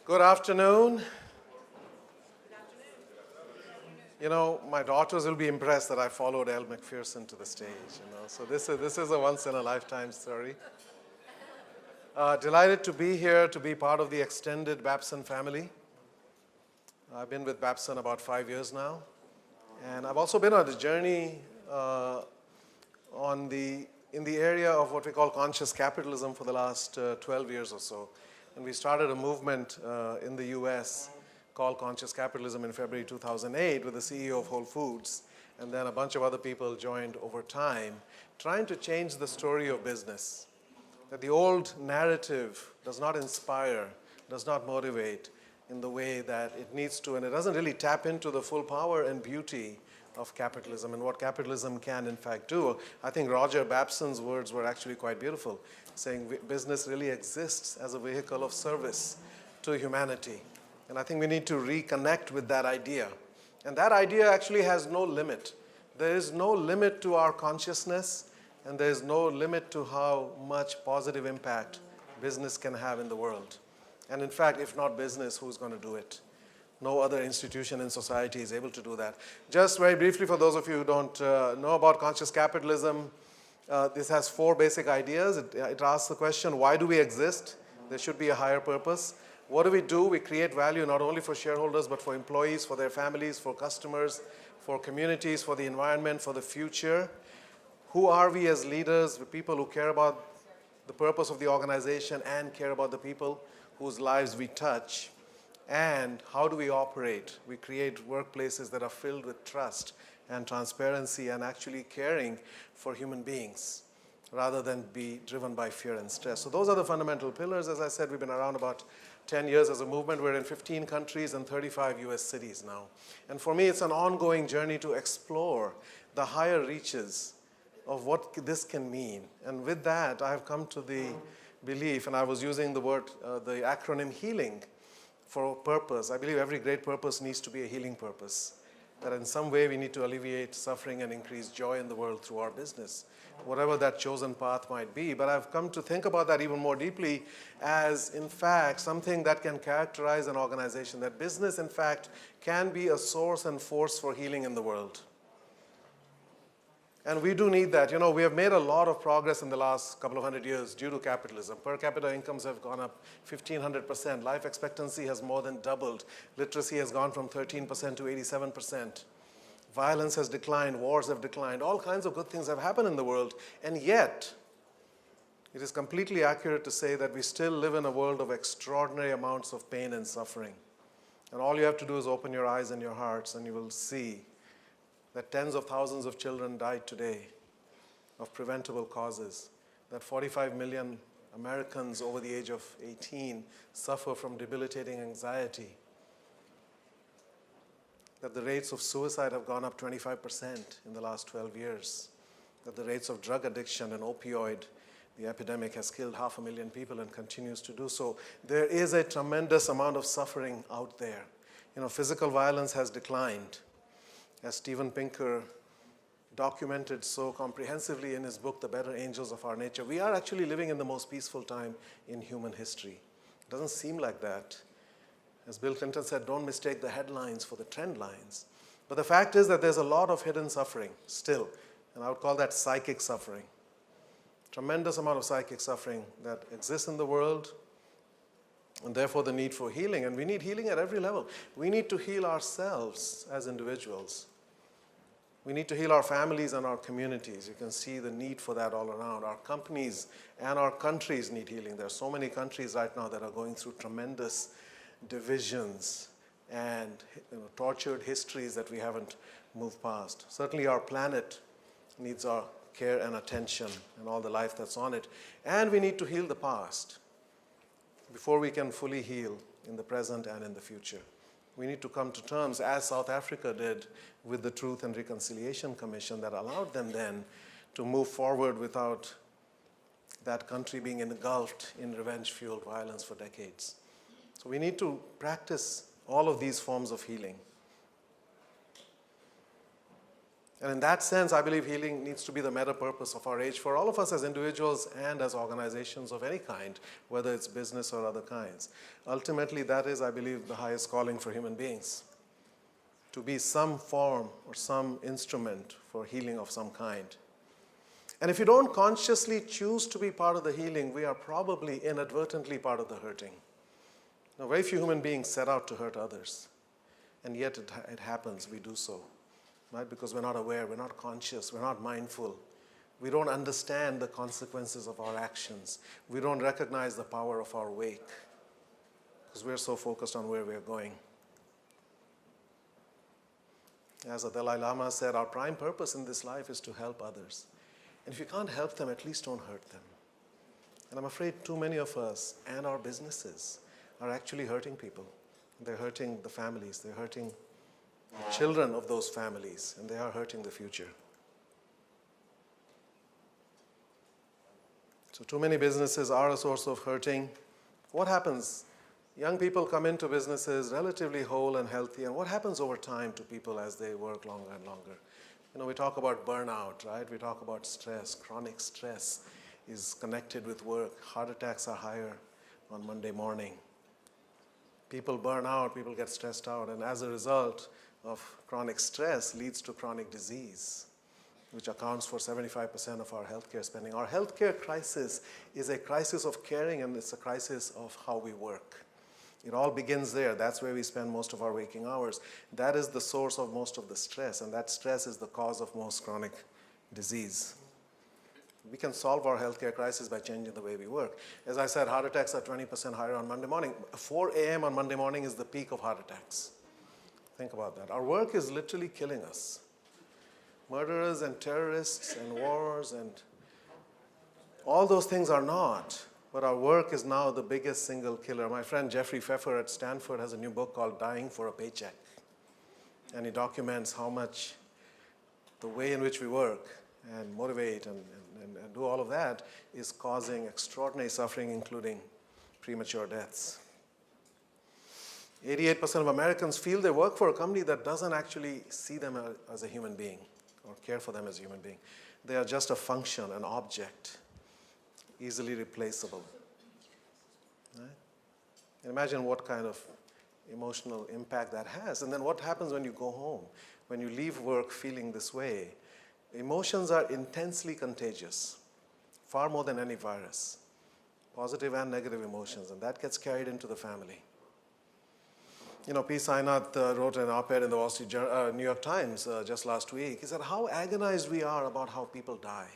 Good afternoon. You know, my daughters will be impressed that I followed Elle Macpherson to the stage, So this is a once-in-a-lifetime story. Delighted to be here, to be part of the extended Babson family. I've been with Babson about 5 years now. And I've also been on a journey in the area of what we call conscious capitalism for the last 12 years or so. And we started a movement in the US called Conscious Capitalism in February 2008 with the CEO of Whole Foods. And then a bunch of other people joined over time, trying to change the story of business. That the old narrative does not inspire, does not motivate in the way that it needs to, and it doesn't really tap into the full power and beauty of capitalism and what capitalism can in fact do. I think Roger Babson's words were actually quite beautiful, saying business really exists as a vehicle of service to humanity. And I think we need to reconnect with that idea. And that idea actually has no limit. There is no limit to our consciousness, and there is no limit to how much positive impact business can have in the world. And in fact, if not business, who's going to do it? No other institution in society is able to do that. Just very briefly, for those of you who don't know about conscious capitalism, this has 4 basic ideas. It asks the question, why do we exist? There should be a higher purpose. What do? We create value not only for shareholders, but for employees, for their families, for customers, for communities, for the environment, for the future. Who are we as leaders, the people who care about the purpose of the organization and care about the people whose lives we touch? And how do we operate? We create workplaces that are filled with trust and transparency and actually caring for human beings rather than be driven by fear and stress. So those are the fundamental pillars. As I said, we've been around about 10 years as a movement. We're in 15 countries and 35 US cities now. And for me, it's an ongoing journey to explore the higher reaches of what this can mean. And with that, I've come to the belief, and I was using the acronym HEALING for purpose. I believe every great purpose needs to be a healing purpose. That in some way we need to alleviate suffering and increase joy in the world through our business, whatever that chosen path might be. But I've come to think about that even more deeply as, in fact, something that can characterize an organization, that business, in fact, can be a source and force for healing in the world. And we do need that. We have made a lot of progress in the last couple of 100 years due to capitalism. Per capita incomes have gone up 1,500%. Life expectancy has more than doubled. Literacy has gone from 13% to 87%. Violence has declined. Wars have declined. All kinds of good things have happened in the world. And yet, it is completely accurate to say that we still live in a world of extraordinary amounts of pain and suffering. And all you have to do is open your eyes and your hearts, and you will see that tens of thousands of children died today of preventable causes, that 45 million Americans over the age of 18 suffer from debilitating anxiety, that the rates of suicide have gone up 25% in the last 12 years, that the rates of drug addiction and opioid, the epidemic has killed 500,000 people and continues to do so. There is a tremendous amount of suffering out there. Physical violence has declined. As Steven Pinker documented so comprehensively in his book, The Better Angels of Our Nature, we are actually living in the most peaceful time in human history. It doesn't seem like that. As Bill Clinton said, don't mistake the headlines for the trend lines. But the fact is that there's a lot of hidden suffering still, and I would call that psychic suffering. Tremendous amount of psychic suffering that exists in the world, and therefore the need for healing. And we need healing at every level. We need to heal ourselves as individuals. We need to heal our families and our communities. You can see the need for that all around. Our companies and our countries need healing. There are so many countries right now that are going through tremendous divisions and tortured histories that we haven't moved past. Certainly our planet needs our care and attention and all the life that's on it. And we need to heal the past before we can fully heal in the present and in the future. We need to come to terms, as South Africa did, with the Truth and Reconciliation Commission that allowed them then to move forward without that country being engulfed in revenge-fueled violence for decades. So we need to practice all of these forms of healing. And in that sense, I believe healing needs to be the meta purpose of our age for all of us as individuals and as organizations of any kind, whether it's business or other kinds. Ultimately, that is, I believe, the highest calling for human beings, to be some form or some instrument for healing of some kind. And if you don't consciously choose to be part of the healing, we are probably inadvertently part of the hurting. Now, very few human beings set out to hurt others, and yet it happens, we do so. Right? Because we're not aware, we're not conscious, we're not mindful. We don't understand the consequences of our actions. We don't recognize the power of our wake because we're so focused on where we're going. As the Dalai Lama said, our prime purpose in this life is to help others. And if you can't help them, at least don't hurt them. And I'm afraid too many of us and our businesses are actually hurting people. They're hurting the families, they're hurting the children of those families, and they are hurting the future. So too many businesses are a source of hurting. What happens? Young people come into businesses relatively whole and healthy, and what happens over time to people as they work longer and longer? You know, we talk about burnout, right? We talk about stress. Chronic stress is connected with work. Heart attacks are higher on Monday morning. People burn out, people get stressed out, and as a result of chronic stress leads to chronic disease, which accounts for 75% of our healthcare spending. Our healthcare crisis is a crisis of caring, and it's a crisis of how we work. It all begins there. That's where we spend most of our waking hours. That is the source of most of the stress, and that stress is the cause of most chronic disease. We can solve our healthcare crisis by changing the way we work. As I said, heart attacks are 20% higher on Monday morning. 4 a.m. on Monday morning is the peak of heart attacks. Think about that. Our work is literally killing us. Murderers and terrorists and wars and all those things are not. But our work is now the biggest single killer. My friend Jeffrey Pfeffer at Stanford has a new book called Dying for a Paycheck. And he documents how much the way in which we work and motivate and do all of that is causing extraordinary suffering, including premature deaths. 88% of Americans feel they work for a company that doesn't actually see them as a human being or care for them as a human being. They are just a function, an object, easily replaceable. Right? Imagine what kind of emotional impact that has. And then what happens when you go home, when you leave work feeling this way? Emotions are intensely contagious, far more than any virus, positive and negative emotions, and that gets carried into the family. You know, P. Sainath wrote an op-ed in the New York Times just last week. He said how agonized we are about how people die,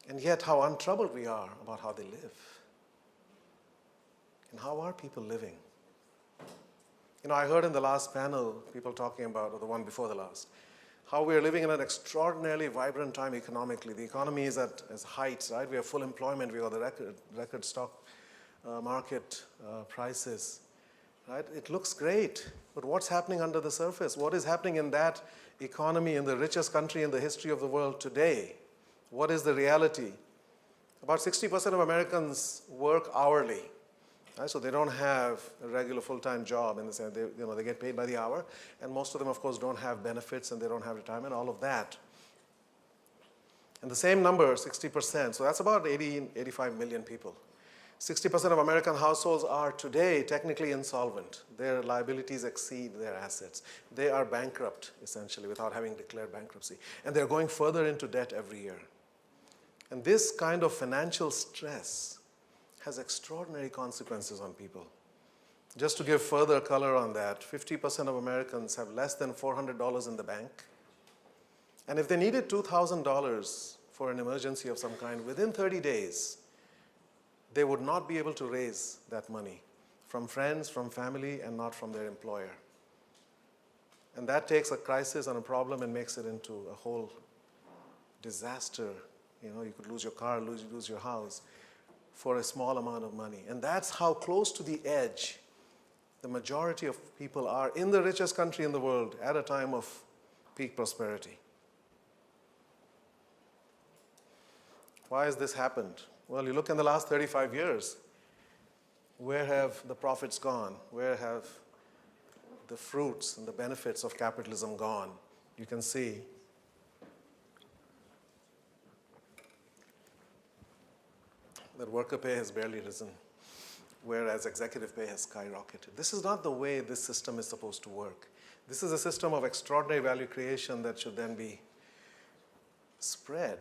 and yet how untroubled we are about how they live. And how are people living? You know, I heard in the last panel people talking about, or the one before the last, how we are living in an extraordinarily vibrant time economically. The economy is at heights, right? We have full employment, we have the record stock market prices. Right? It looks great, but what's happening under the surface? What is happening in that economy in the richest country in the history of the world today? What is the reality? About 60% of Americans work hourly. Right? So they don't have a regular full-time job in the sense they get paid by the hour, and most of them, of course, don't have benefits and they don't have retirement, all of that. And the same number, 60%, so that's about 85 million people. 60% of American households are today technically insolvent. Their liabilities exceed their assets. They are bankrupt, essentially, without having declared bankruptcy. And they're going further into debt every year. And this kind of financial stress has extraordinary consequences on people. Just to give further color on that, 50% of Americans have less than $400 in the bank. And if they needed $2,000 for an emergency of some kind, within 30 days, they would not be able to raise that money from friends, from family, and not from their employer. And that takes a crisis and a problem and makes it into a whole disaster. You know, you could lose your car, lose your house for a small amount of money. And that's how close to the edge the majority of people are in the richest country in the world at a time of peak prosperity. Why has this happened? Well, you look in the last 35 years, where have the profits gone? Where have the fruits and the benefits of capitalism gone? you can see that worker pay has barely risen, whereas executive pay has skyrocketed. This is not the way this system is supposed to work. This is a system of extraordinary value creation that should then be spread.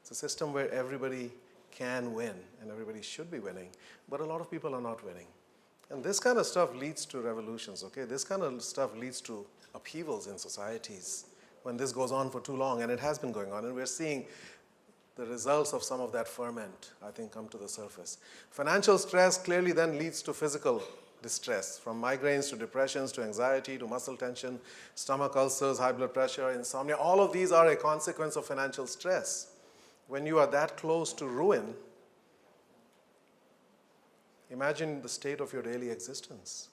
It's a system where everybody can win and everybody should be winning, but a lot of people are not winning. And this kind of stuff leads to revolutions, okay? This kind of stuff leads to upheavals in societies when this goes on for too long, and it has been going on, and we're seeing the results of some of that ferment, I think, come to the surface. Financial stress clearly then leads to physical distress, from migraines to depressions to anxiety to muscle tension, stomach ulcers, high blood pressure, insomnia. All of these are a consequence of financial stress. When you are that close to ruin, imagine the state of your daily existence.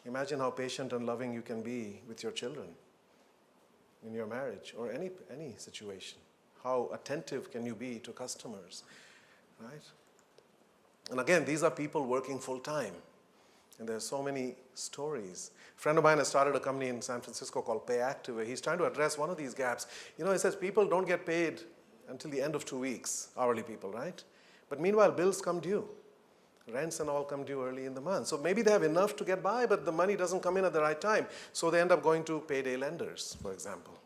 Imagine how patient and loving you can be with your children, in your marriage, or any situation. How attentive can you be to customers, right? And again, these are people working full time. And there are so many stories. A friend of mine has started a company in San Francisco called Pay Active, where he's trying to address one of these gaps. You know, he says people don't get paid until the end of 2 weeks, hourly people, right? But meanwhile, bills come due. Rents and all come due early in the month. So maybe they have enough to get by, but the money doesn't come in at the right time. So they end up going to payday lenders, for example,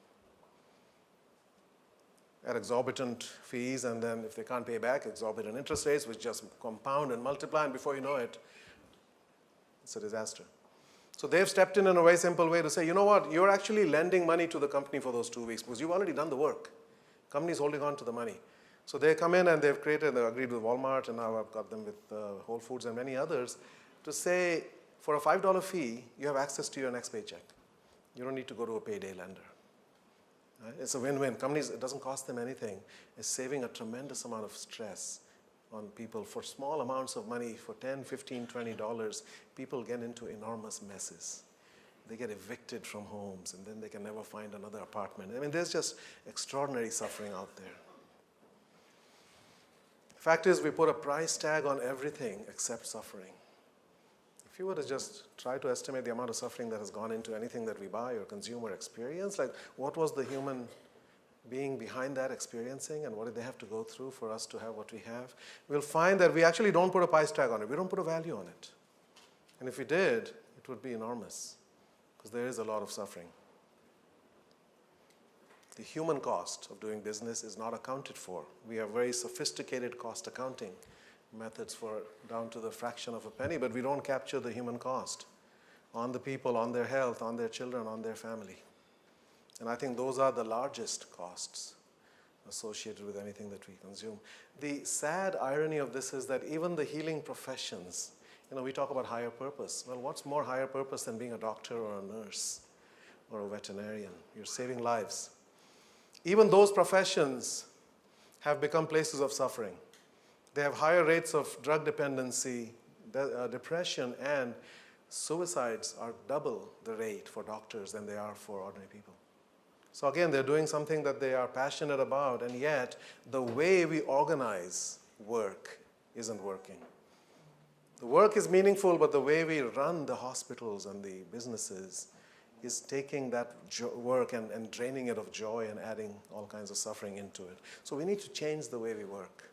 at exorbitant fees, and then if they can't pay back, exorbitant interest rates, which just compound and multiply, and before you know it, it's a disaster. So they've stepped in a very simple way to say, you know what, you're actually lending money to the company for those 2 weeks because you've already done the work. Company's holding on to the money. So they come in and they've agreed with Walmart, and now I've got them with Whole Foods and many others, to say for a $5 fee, you have access to your next paycheck. You don't need to go to a payday lender. Right? It's a win-win. Companies, it doesn't cost them anything. It's saving a tremendous amount of stress on people. For small amounts of money, for $10, $15, $20, people get into enormous messes. They get evicted from homes, and then they can never find another apartment. I mean, there's just extraordinary suffering out there. The fact is, we put a price tag on everything except suffering. If you were to just try to estimate the amount of suffering that has gone into anything that we buy or consume or experience, like what was the human being behind that experiencing, and what did they have to go through for us to have what we have, we'll find that we actually don't put a price tag on it. We don't put a value on it. And if we did, it would be enormous, because there is a lot of suffering. The human cost of doing business is not accounted for. We have very sophisticated cost accounting methods for down to the fraction of a penny, but we don't capture the human cost on the people, on their health, on their children, on their family. And I think those are the largest costs associated with anything that we consume. The sad irony of this is that even the healing professions, you know, we talk about higher purpose. Well, what's more higher purpose than being a doctor or a nurse or a veterinarian? You're saving lives. Even those professions have become places of suffering. They have higher rates of drug dependency, depression, and suicides are double the rate for doctors than they are for ordinary people. So again, they're doing something that they are passionate about, and yet the way we organize work isn't working. The work is meaningful, but the way we run the hospitals and the businesses is taking that work and draining it of joy and adding all kinds of suffering into it. So we need to change the way we work.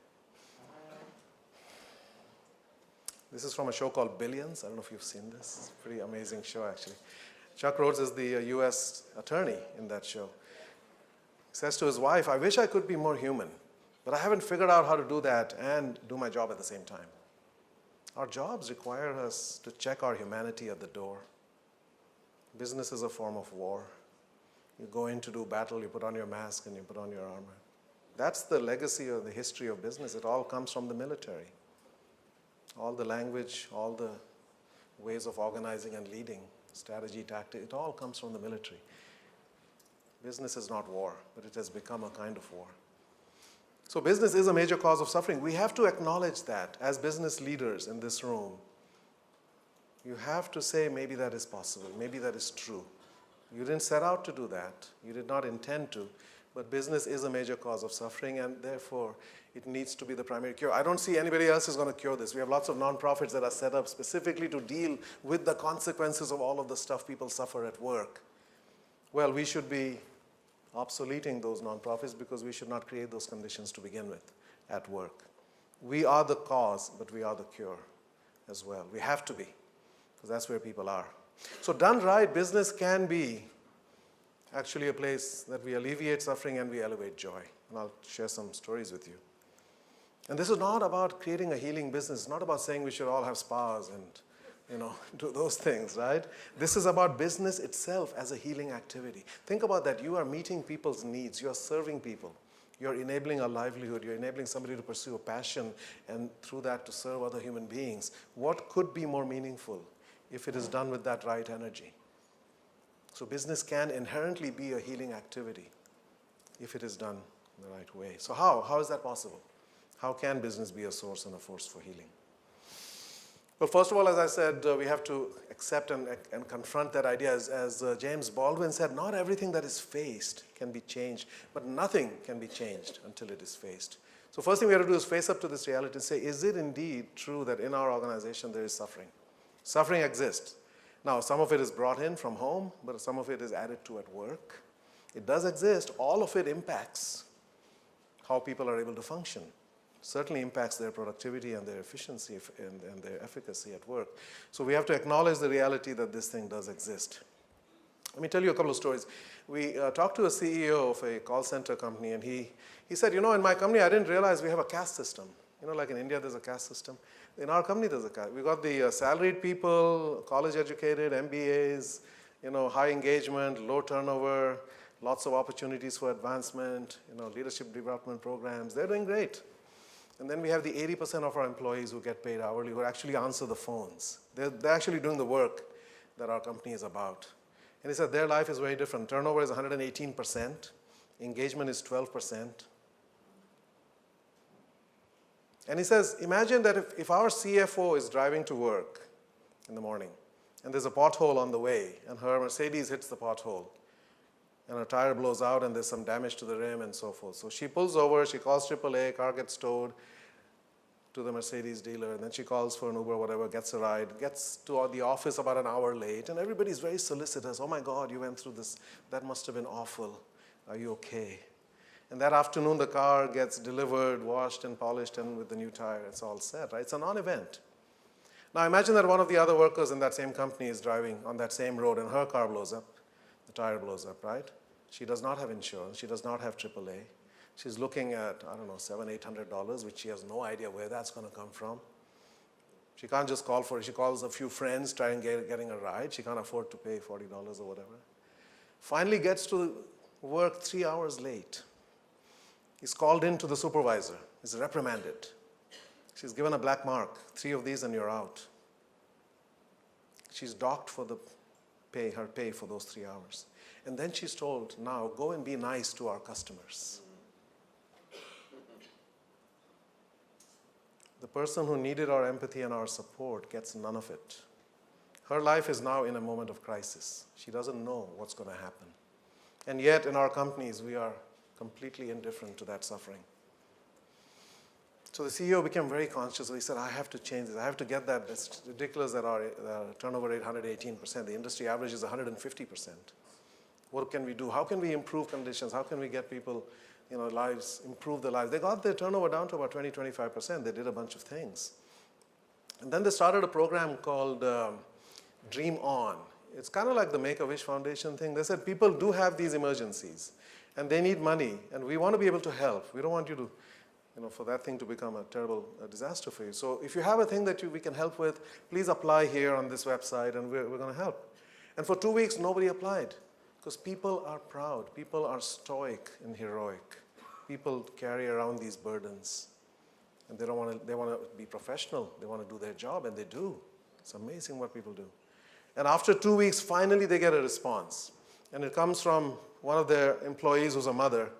This is from a show called Billions. I don't know if you've seen this. It's a pretty amazing show, actually. Chuck Rhodes is the U.S. attorney in that show. He says to his wife, I wish I could be more human, but I haven't figured out how to do that and do my job at the same time. Our jobs require us to check our humanity at the door. Business is a form of war. You go in to do battle, you put on your mask and you put on your armor. That's the legacy or the history of business. It all comes from the military. All the language, all the ways of organizing and leading, strategy, tactic, it all comes from the military. Business is not war, but it has become a kind of war. So business is a major cause of suffering. We have to acknowledge that as business leaders in this room. You have to say, maybe that is possible, maybe that is true. You didn't set out to do that. You did not intend to. But business is a major cause of suffering, and therefore, it needs to be the primary cure. I don't see anybody else is going to cure this. We have lots of nonprofits that are set up specifically to deal with the consequences of all of the stuff people suffer at work. Well, we should be obsoleting those nonprofits because we should not create those conditions to begin with at work. We are the cause, but we are the cure as well. We have to be, because that's where people are. So done right, business can be actually a place that we alleviate suffering and we elevate joy. And I'll share some stories with you. And this is not about creating a healing business. It's not about saying we should all have spas and do those things, right? This is about business itself as a healing activity. Think about that. You are meeting people's needs. You are serving people. You're enabling a livelihood. You're enabling somebody to pursue a passion and through that to serve other human beings. What could be more meaningful if it is done with that right energy? So business can inherently be a healing activity if it is done the right way. So how is that possible? How can business be a source and a force for healing? Well, first of all, as I said, we have to accept and confront that idea. As James Baldwin said, not everything that is faced can be changed, but nothing can be changed until it is faced. So first thing we have to do is face up to this reality and say, is it indeed true that in our organization there is suffering? Suffering exists. Now, some of it is brought in from home, but some of it is added to at work. It does exist. All of it impacts how people are able to function. Certainly impacts their productivity and their efficiency and their efficacy at work. So we have to acknowledge the reality that this thing does exist. Let me tell you a couple of stories. We talked to a CEO of a call center company, and he said, in my company, I didn't realize we have a caste system. Like in India, there's a caste system. In our company, there's a caste. We got the salaried people, college educated, MBAs, high engagement, low turnover, lots of opportunities for advancement, leadership development programs. They're doing great. And then we have the 80% of our employees who get paid hourly, who actually answer the phones. They're actually doing the work that our company is about. And he said their life is very different. Turnover is 118%. Engagement is 12%. And he says, imagine that if our CFO is driving to work in the morning, and there's a pothole on the way, and her Mercedes hits the pothole, and her tire blows out and there's some damage to the rim and so forth. So she pulls over, she calls AAA, car gets towed to the Mercedes dealer, and then she calls for an Uber, whatever, gets a ride, gets to the office about an hour late, and everybody's very solicitous. Oh my God, you went through this. That must have been awful. Are you okay? And that afternoon, the car gets delivered, washed and polished, and with the new tire, it's all set, right? It's a non-event. Now imagine that one of the other workers in that same company is driving on that same road, and her car blows up. The tire blows up, right? She does not have insurance. She does not have AAA. She's looking at, $700, $800, which she has no idea where that's going to come from. She can't just call for it. She calls a few friends, trying getting a ride. She can't afford to pay $40 or whatever. Finally gets to work 3 hours late. He's called in to the supervisor. He's reprimanded. She's given a black mark. 3 of these and you're out. She's docked for her pay for those 3 hours. And then she's told, now go and be nice to our customers. The person who needed our empathy and our support gets none of it. Her life is now in a moment of crisis. She doesn't know what's going to happen. And yet in our companies, we are completely indifferent to that suffering. So the CEO became very conscious. He said, I have to change this. I have to get that. It's ridiculous that our turnover rate is 118%. The industry average is 150%. What can we do? How can we improve conditions? How can we get people, lives, improve their lives? They got their turnover down to about 20-25%. They did a bunch of things. And then they started a program called Dream On. It's kind of like the Make-A-Wish Foundation thing. They said people do have these emergencies, and they need money, and we want to be able to help. We don't want you to for that thing to become a terrible disaster for you. So if you have a thing that we can help with, please apply here on this website, and we're going to help. And for 2 weeks, nobody applied, because people are proud. People are stoic and heroic. People carry around these burdens, and they want to be professional. They want to do their job, and they do. It's amazing what people do. And after 2 weeks, finally, they get a response. And it comes from one of their employees who's a mother.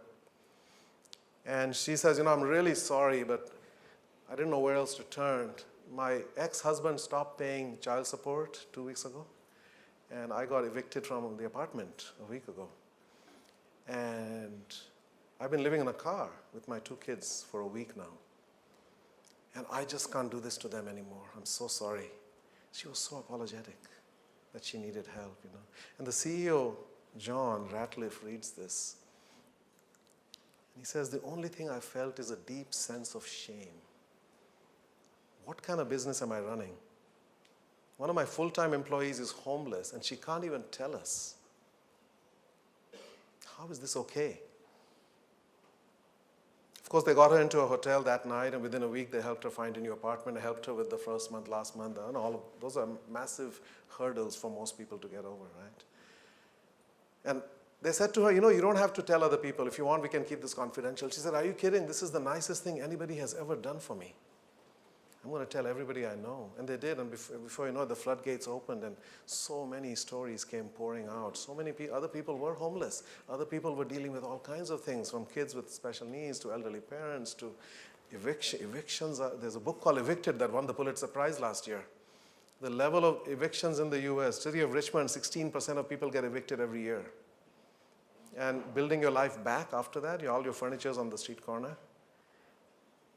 And she says, I'm really sorry, but I didn't know where else to turn. My ex-husband stopped paying child support 2 weeks ago, and I got evicted from the apartment a week ago. And I've been living in a car with my 2 kids for a week now. And I just can't do this to them anymore. I'm so sorry. She was so apologetic that she needed help, And the CEO, John Ratliff, reads this. And he says, the only thing I felt is a deep sense of shame. What kind of business am I running? One of my full-time employees is homeless, and she can't even tell us. How is this okay? Of course, they got her into a hotel that night, and within a week, they helped her find a new apartment, helped her with the first month, last month, and all of those are massive hurdles for most people to get over, right? And they said to her, you know, you don't have to tell other people. If you want, we can keep this confidential. She said, are you kidding? This is the nicest thing anybody has ever done for me. I'm going to tell everybody I know. And they did, and before you know it, the floodgates opened, and so many stories came pouring out. So many other people were homeless. Other people were dealing with all kinds of things, from kids with special needs to elderly parents to evictions. There's a book called Evicted that won the Pulitzer Prize last year. The level of evictions in the US, city of Richmond, 16% of people get evicted every year. And building your life back after that, all your furniture's on the street corner.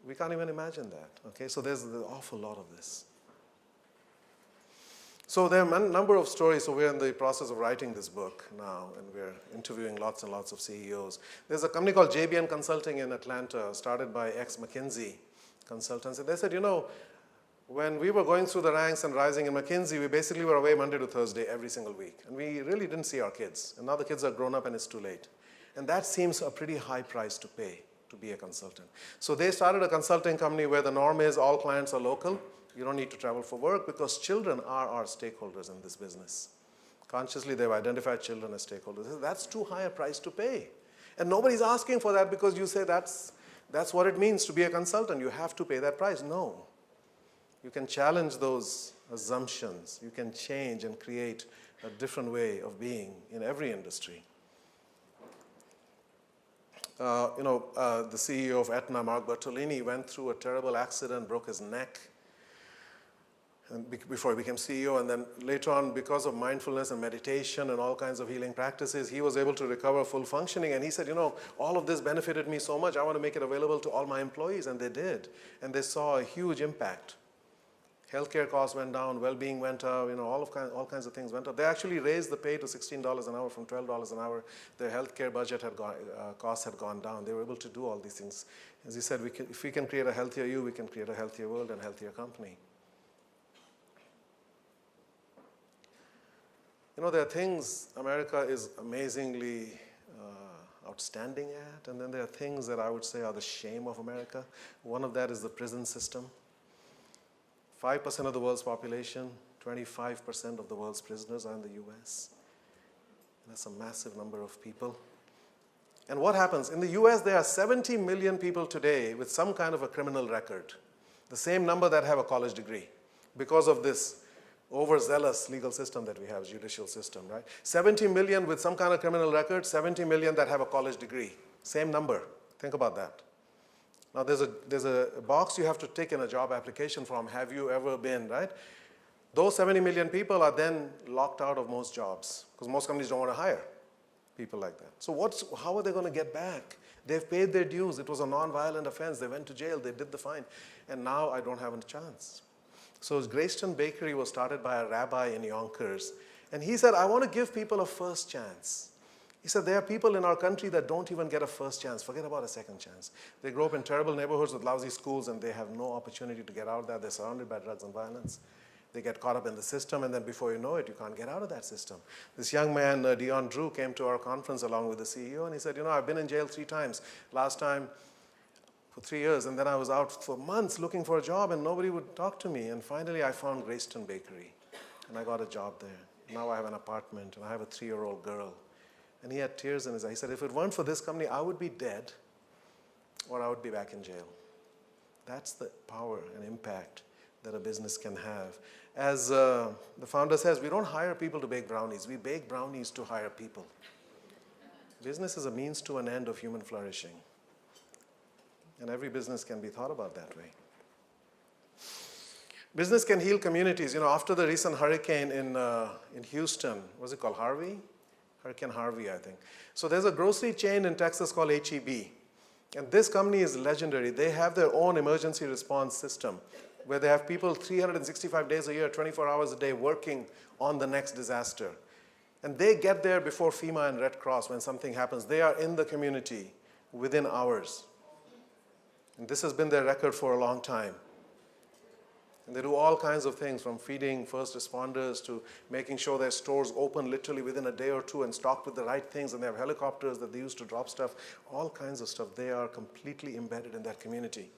We can't even imagine that, okay? So there's an awful lot of this. So there are a number of stories. So we're in the process of writing this book now, and we're interviewing lots and lots of CEOs. There's a company called JBN Consulting in Atlanta, started by ex-McKinsey consultants. And they said, you know, when we were going through the ranks and rising in McKinsey, we basically were away Monday to Thursday every single week. And we really didn't see our kids. And now the kids are grown up and it's too late. And that seems a pretty high price to pay to be a consultant. So they started a consulting company where the norm is all clients are local. You don't need to travel for work because children are our stakeholders in this business. Consciously, they've identified children as stakeholders. That's too high a price to pay. And nobody's asking for that because you say that's what it means to be a consultant. You have to pay that price. No. You can challenge those assumptions. You can change and create a different way of being in every industry. The CEO of Aetna, Mark Bertolini, went through a terrible accident, broke his neck and before he became CEO. And then later on, because of mindfulness and meditation and all kinds of healing practices, he was able to recover full functioning. And he said, you know, all of this benefited me so much. I want to make it available to all my employees. And they did. And they saw a huge impact. Healthcare costs went down, well-being went up, all kinds of things went up. They actually raised the pay to $16 an hour from $12 an hour. Their healthcare budget costs had gone down. They were able to do all these things. As he said, if we can create a healthier you, we can create a healthier world and healthier company. You know, there are things America is amazingly outstanding at, and then there are things that I would say are the shame of America. One of that is the prison system. 5% of the world's population, 25% of the world's prisoners are in the US. And that's a massive number of people. And what happens? In the US, there are 70 million people today with some kind of a criminal record, the same number that have a college degree, because of this overzealous legal system that we have, judicial system, right? 70 million with some kind of criminal record, 70 million that have a college degree. Same number. Think about that. Now, there's a box you have to tick in a job application form. Have you ever been, right? Those 70 million people are then locked out of most jobs because most companies don't want to hire people like that. So how are they going to get back? They've paid their dues. It was a non-violent offense. They went to jail. They did the fine. And now I don't have a chance. So Greyston Bakery was started by a rabbi in Yonkers. And he said, I want to give people a first chance. He said, there are people in our country that don't even get a first chance. Forget about a second chance. They grow up in terrible neighborhoods with lousy schools, and they have no opportunity to get out of that. They're surrounded by drugs and violence. They get caught up in the system, and then before you know it, you can't get out of that system. This young man, Dion Drew, came to our conference along with the CEO, and he said, you know, I've been in jail 3 times. Last time for 3 years, and then I was out for months looking for a job, and nobody would talk to me. And finally, I found Greyston Bakery, and I got a job there. Now I have an apartment, and I have a 3-year-old girl. And he had tears in his eyes. He said, if it weren't for this company, I would be dead or I would be back in jail. That's the power and impact that a business can have. As the founder says, we don't hire people to bake brownies. We bake brownies to hire people. Business is a means to an end of human flourishing. And every business can be thought about that way. Business can heal communities. You know, after the recent hurricane in Houston, what's it called, Harvey? Hurricane Harvey, I think. So there's a grocery chain in Texas called H-E-B. And this company is legendary. They have their own emergency response system where they have people 365 days a year, 24 hours a day working on the next disaster. And they get there before FEMA and Red Cross when something happens. They are in the community within hours. And this has been their record for a long time. And they do all kinds of things, from feeding first responders to making sure their stores open literally within a day or two and stocked with the right things, and they have helicopters that they use to drop stuff, all kinds of stuff. They are completely embedded in that community.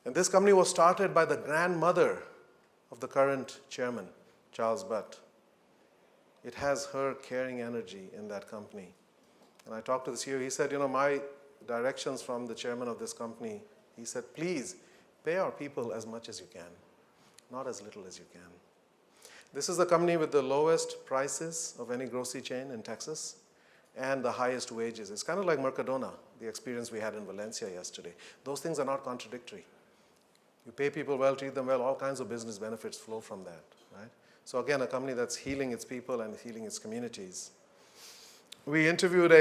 And this company was started by the grandmother of the current chairman, Charles Butt. It has her caring energy in that company. And I talked to the CEO, he said, my directions from the chairman of this company, he said, please, pay our people as much as you can, not as little as you can. This is the company with the lowest prices of any grocery chain in Texas and the highest wages. It's kind of like Mercadona, the experience we had in Valencia yesterday. Those things are not contradictory. You pay people well, treat them well, all kinds of business benefits flow from that, right? So again, a company that's healing its people and healing its communities. We interviewed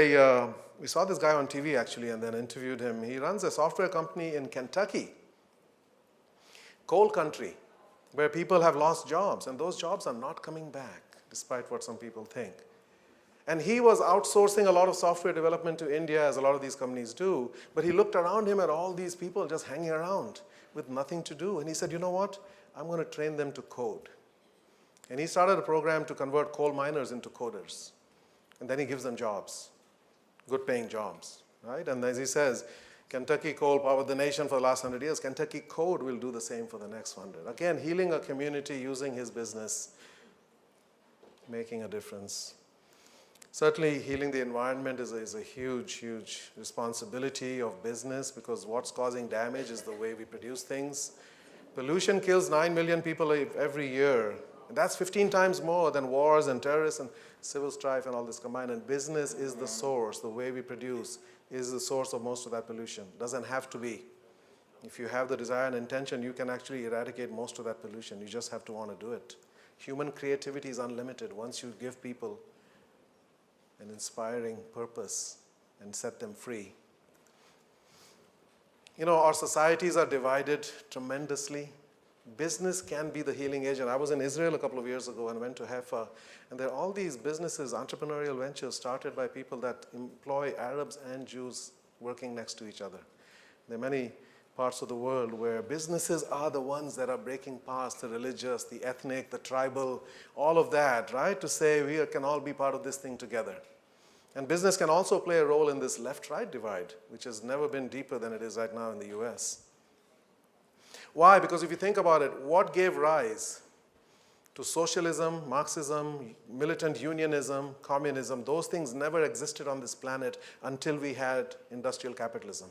we saw this guy on TV actually and then interviewed him. He runs a software company in Kentucky, coal country, where people have lost jobs, and those jobs are not coming back, despite what some people think. And he was outsourcing a lot of software development to India, as a lot of these companies do, but he looked around him at all these people just hanging around with nothing to do, and he said, you know what, I'm going to train them to code. And he started a program to convert coal miners into coders. And then he gives them jobs, good paying jobs, right? And as he says, Kentucky Coal powered the nation for the last 100 years. Kentucky Code will do the same for the next 100. Again, healing a community using his business, making a difference. Certainly, healing the environment is a huge, huge responsibility of business, because what's causing damage is the way we produce things. Pollution kills 9 million people every year. And that's 15 times more than wars and terrorists and civil strife and all this combined. And business is the source. The way we produce is the source of most of that pollution. Doesn't have to be. If you have the desire and intention, you can actually eradicate most of that pollution. You just have to want to do it. Human creativity is unlimited once you give people an inspiring purpose and set them free. Our societies are divided tremendously. Business can be the healing agent. I was in Israel a couple of years ago and went to Haifa, and there are all these businesses, entrepreneurial ventures started by people that employ Arabs and Jews working next to each other. There are many parts of the world where businesses are the ones that are breaking past the religious, the ethnic, the tribal, all of that, right? To say we can all be part of this thing together. And business can also play a role in this left-right divide, which has never been deeper than it is right now in the US. Why? Because if you think about it, what gave rise to socialism, Marxism, militant unionism, communism? Those things never existed on this planet until we had industrial capitalism.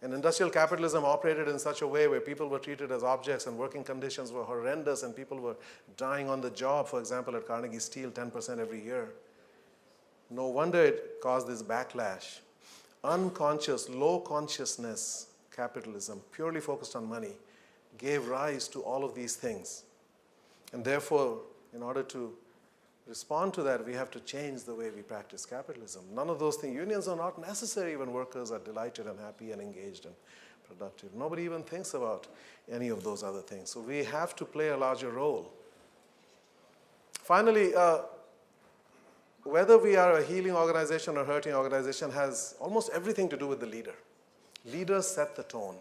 And industrial capitalism operated in such a way where people were treated as objects and working conditions were horrendous and people were dying on the job. For example, at Carnegie Steel, 10% every year. No wonder it caused this backlash. Unconscious, low consciousness capitalism, purely focused on money, gave rise to all of these things. And therefore, in order to respond to that, we have to change the way we practice capitalism. None of those things. Unions are not necessary when workers are delighted and happy and engaged and productive. Nobody even thinks about any of those other things. So we have to play a larger role. Finally, whether we are a healing organization or hurting organization has almost everything to do with the leader. Leaders set the tone.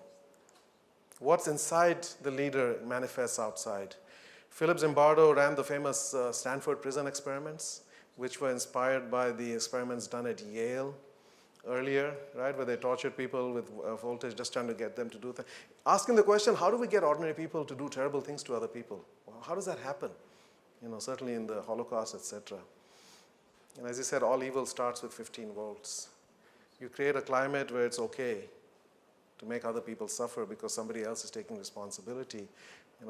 What's inside the leader manifests outside. Philip Zimbardo ran the famous Stanford prison experiments, which were inspired by the experiments done at Yale earlier, right, where they tortured people with voltage, just trying to get them to do things. Asking the question, how do we get ordinary people to do terrible things to other people? Well, how does that happen? Certainly in the Holocaust, etc. And as he said, all evil starts with 15 volts. You create a climate where it's okay to make other people suffer because somebody else is taking responsibility.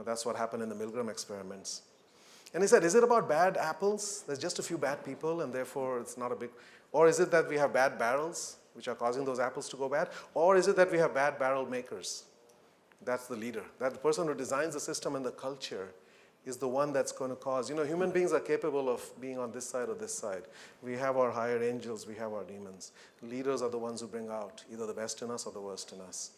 That's what happened in the Milgram experiments. And he said, is it about bad apples? There's just a few bad people and therefore it's not a big, or is it that we have bad barrels which are causing those apples to go bad? Or is it that we have bad barrel makers? That's the leader. That the person who designs the system and the culture is the one that's going to cause, human beings are capable of being on this side or this side. We have our higher angels, we have our demons. Leaders are the ones who bring out either the best in us or the worst in us.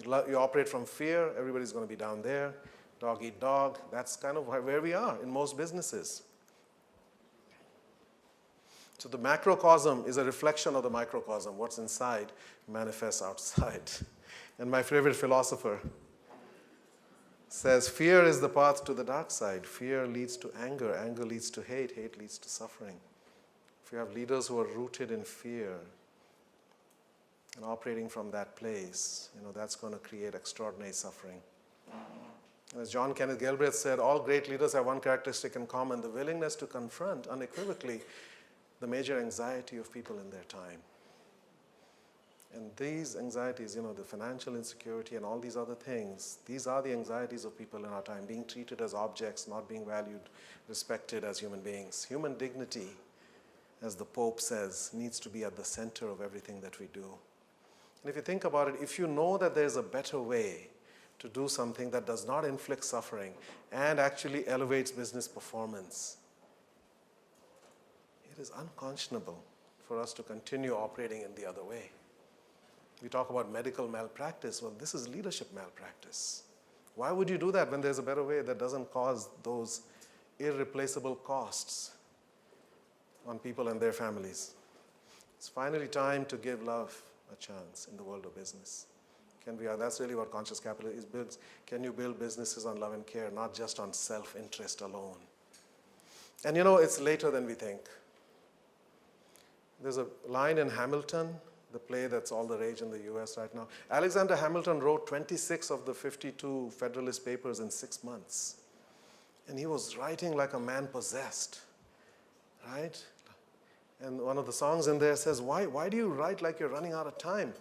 You operate from fear, everybody's going to be down there. Dog eat dog, that's kind of where we are in most businesses. So the macrocosm is a reflection of the microcosm. What's inside manifests outside. And my favorite philosopher says, fear is the path to the dark side. Fear leads to anger. Anger leads to hate. Hate leads to suffering. If you have leaders who are rooted in fear and operating from that place, that's going to create extraordinary suffering. And as John Kenneth Galbraith said, all great leaders have one characteristic in common, the willingness to confront unequivocally the major anxiety of people in their time. And these anxieties, the financial insecurity and all these other things, these are the anxieties of people in our time, being treated as objects, not being valued, respected as human beings. Human dignity, as the Pope says, needs to be at the center of everything that we do. And if you think about it, if you know that there's a better way to do something that does not inflict suffering and actually elevates business performance, it is unconscionable for us to continue operating in the other way. We talk about medical malpractice. Well, this is leadership malpractice. Why would you do that when there's a better way that doesn't cause those irreplaceable costs on people and their families? It's finally time to give love a chance in the world of business. That's really what conscious capitalism is. Can you build businesses on love and care, not just on self-interest alone? And it's later than we think. There's a line in Hamilton, the play that's all the rage in the US right now. Alexander Hamilton wrote 26 of the 52 Federalist Papers in 6 months. And he was writing like a man possessed, right? And one of the songs in there says, why do you write like you're running out of time?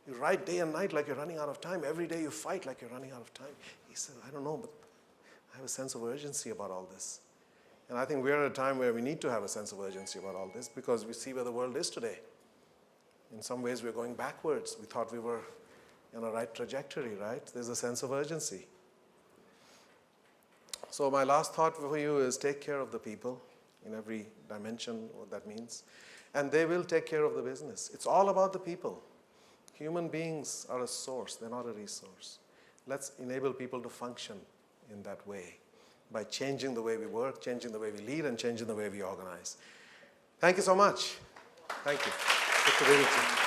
You write day and night like you're running out of time. Every day you fight like you're running out of time. He said, I don't know, but I have a sense of urgency about all this. And I think we're at a time where we need to have a sense of urgency about all this because we see where the world is today. In some ways, we're going backwards. We thought we were in a right trajectory, right? There's a sense of urgency. So my last thought for you is take care of the people in every dimension, what that means. And they will take care of the business. It's all about the people. Human beings are a source. They're not a resource. Let's enable people to function in that way by changing the way we work, changing the way we lead, and changing the way we organize. Thank you so much. Thank you. Good to be with you.